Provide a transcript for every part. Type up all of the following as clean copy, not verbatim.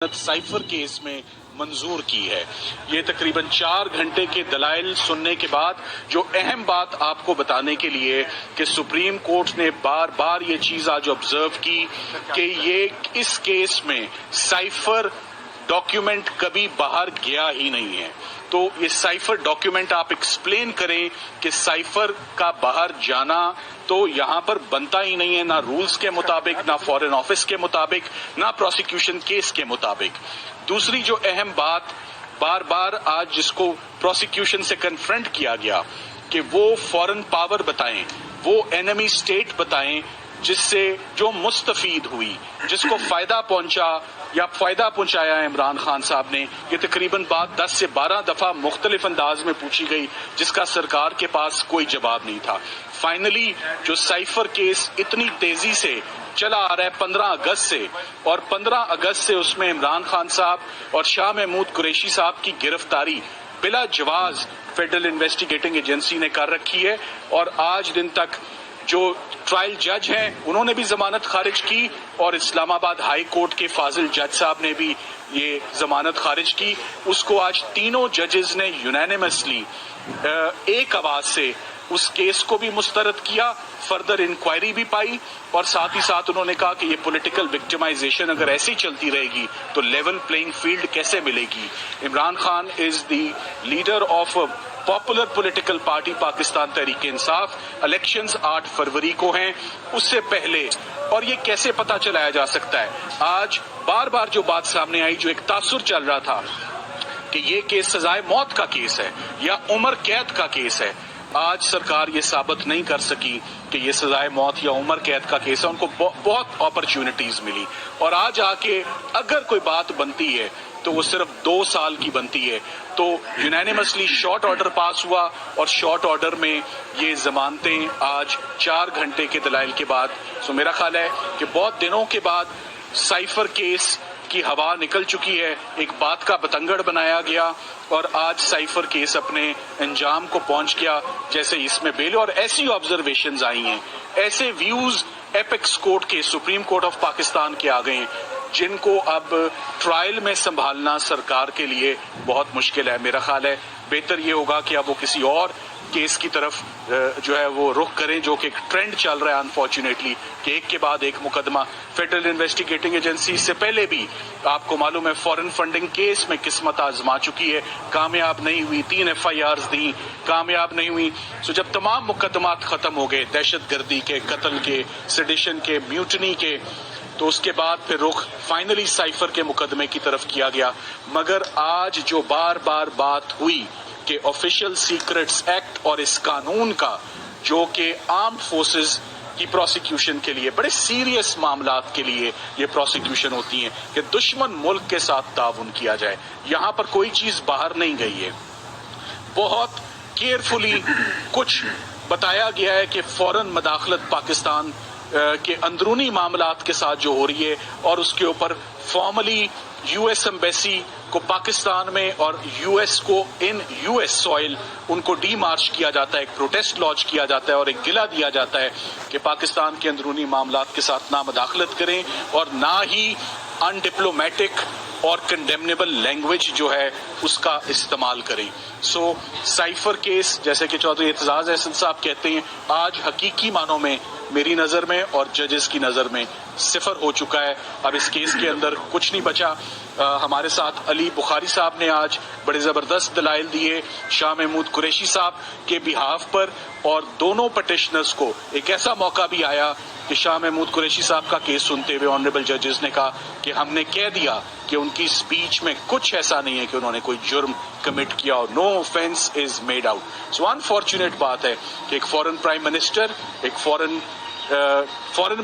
Cipher case में मंजूर की है। ये तकरीबन 4 घंटे के दलाइल सुनने के बाद जो अहम बात आपको बताने के लिए कि सुप्रीम कोर्ट ने बार बार ये चीज आज ऑब्जर्व की कि ये इस केस में साइफर डॉक्यूमेंट कभी बाहर गया ही नहीं है। तो ये साइफर डॉक्यूमेंट आप एक्सप्लेन करें कि साइफर का बाहर जाना तो यहाँ पर बनता ही नहीं है, ना रूल्स के मुताबिक, ना फॉरेन ऑफिस के मुताबिक, ना प्रोसिक्यूशन केस के मुताबिक। दूसरी जो अहम बात बार बार आज जिसको प्रोसिक्यूशन से कन्फ्रंट किया गया कि वो फॉरेन पावर बताएं, वो एनिमी स्टेट बताएं जिससे जो मुस्तफीद हुई, जिसको फायदा पहुंचा या फायदा पहुंचाया इमरान खान साहब ने। ये तकरीबन बात 10 से 12 दफा मुख्तलिफ अंदाज में पूछी गई जिसका सरकार के पास कोई जवाब नहीं था। फाइनली जो साइफर केस इतनी तेजी से चला आ रहा है 15 अगस्त से, और 15 अगस्त से उसमें इमरान खान साहब और शाह महमूद कुरैशी साहब की गिरफ्तारी बिला जवाज फेडरल इन्वेस्टिगेटिंग एजेंसी ने कर रखी है। और आज दिन तक जो ट्रायल जज हैं उन्होंने भी जमानत खारिज की और इस्लामाबाद हाई कोर्ट के फाजिल जज साहब ने भी ये जमानत खारिज की। उसको आज तीनों जजेस ने यूनानिमसली एक आवाज से उस केस को भी मुस्तरद किया, फर्दर इंक्वायरी भी पाई, और साथ ही साथ उन्होंने कहा कि ये पॉलिटिकल विक्टिमाइजेशन अगर ऐसी चलती रहेगी तो लेवल प्लेइंग फील्ड कैसे मिलेगी। Imran Khan is the leader of popular political party Pakistan Tehreek Insaf. Elections 8 फरवरी को हैं, उससे पहले। और ये कैसे पता चलाया जा सकता है? आज बार बार जो बात सामने आई, जो एक तासुर चल रहा था कि ये केस सजाए मौत का केस है या उम्र कैद का केस है, आज सरकार ये साबित नहीं कर सकी कि ये सजाए मौत या उम्र कैद का केस है। उनको बहुत अपॉर्चुनिटीज मिली, और आज आके अगर कोई बात बनती है तो वो सिर्फ 2 साल की बनती है। तो यूनानिमसली शॉर्ट ऑर्डर पास हुआ, और शॉर्ट ऑर्डर में ये जमानतें आज 4 घंटे के दलाइल के बाद। सो मेरा ख्याल है कि बहुत दिनों के बाद साइफर केस की हवा निकल चुकी है, एक बात का बतंगड़ बनाया गया, और आज साइफर केस अपने अंजाम को पहुंच गया। जैसे इसमें बेल और ऐसी ऑब्जर्वेशंस आई हैं, ऐसे व्यूज एपेक्स कोर्ट के, सुप्रीम कोर्ट ऑफ पाकिस्तान के आ गए हैं, जिनको अब ट्रायल में संभालना सरकार के लिए बहुत मुश्किल है। मेरा ख्याल है बेहतर ये होगा कि अब वो किसी और केस की तरफ जो है वो रुख करें, जो कि एक ट्रेंड चल रहा है अनफॉर्चुनेटली कि एक के बाद एक मुकदमा। फेडरल इन्वेस्टिगेटिंग एजेंसी इससे पहले भी आपको मालूम है फॉरेन फंडिंग केस में किस्मत आजमा चुकी है, कामयाब नहीं हुई। 3 FIRs दी, कामयाब नहीं हुई। सो जब तमाम मुकदमात खत्म हो गए, दहशतगर्दी के, कत्ल के, सेडिशन के, म्यूटनी के, तो उसके बाद फिर रुख फाइनली साइफर के मुकदमे की तरफ किया गया। मगर आज जो बार बार बात हुई कि ऑफिशियल सीक्रेट्स एक्ट और इस कानून का, जो कि आर्म्ड फोर्सेस की प्रोसिक्यूशन के लिए, बड़े सीरियस मामलात के लिए ये प्रोसिक्यूशन होती है कि दुश्मन मुल्क के साथ ताउन किया जाए, यहाँ पर कोई चीज बाहर नहीं गई है। बहुत केयरफुली कुछ बताया गया है कि फौरन मदाखलत पाकिस्तान के अंदरूनी मामलात के साथ जो हो रही है, और उसके ऊपर फॉर्मली US एम्बेसी को पाकिस्तान में और US को इन US सॉइल उनको डीमार्च किया जाता है, एक प्रोटेस्ट लॉन्च किया जाता है और एक गिला दिया जाता है कि पाकिस्तान के अंदरूनी मामलात के साथ ना मदाखलत करें और ना ही अनडिप्लोमेटिक और कंडेमनेबल लैंग्वेज जो है उसका इस्तेमाल करें। सो साइफर केस, जैसे कि चौधरी एतजाज अहसन साहब कहते हैं, आज हकीकी मानों में मेरी नजर में और जजेस की नजर में सिफर हो चुका है। अब इस केस के अंदर कुछ नहीं बचा। हमारे साथ अली बुखारी साहब ने आज बड़े जबरदस्त दलाइल दिए शाह महमूद कुरैशी साहब के बिहाफ पर, और दोनों पटिशनर्स को एक ऐसा मौका भी आया कि शाह महमूद कुरैशी साहब का केस सुनते हुए ऑनरेबल जजेस ने कहा कि हमने कह दिया कि उनकी स्पीच में कुछ ऐसा नहीं है कि उन्होंने कोई जुर्म कमिट किया, और no offence is made out. So unfortunate बात है कि एक फॉरेन प्राइम मिनिस्टर, एक फॉरेन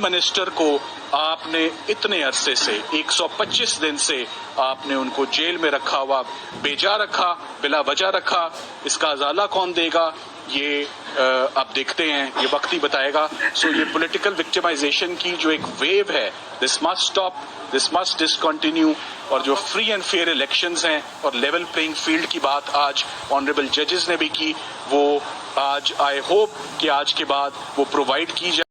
मिनिस्टर को आपने इतने अरसे से 125 दिन से आपने उनको जेल में रखा हुआ, बेजा रखा, बिला वजह रखा। इसका अजाला कौन देगा ये अब देखते हैं, ये वक्त ही बताएगा। सो ये पॉलिटिकल विक्टिमाइजेशन की जो एक वेव है, this must stop, this must discontinue. और जो फ्री एंड फेयर इलेक्शंस हैं और लेवल प्लेइंग फील्ड की बात आज ऑनरेबल जजेस ने भी की, वो आज आई होप कि आज के बाद वो प्रोवाइड की जाए।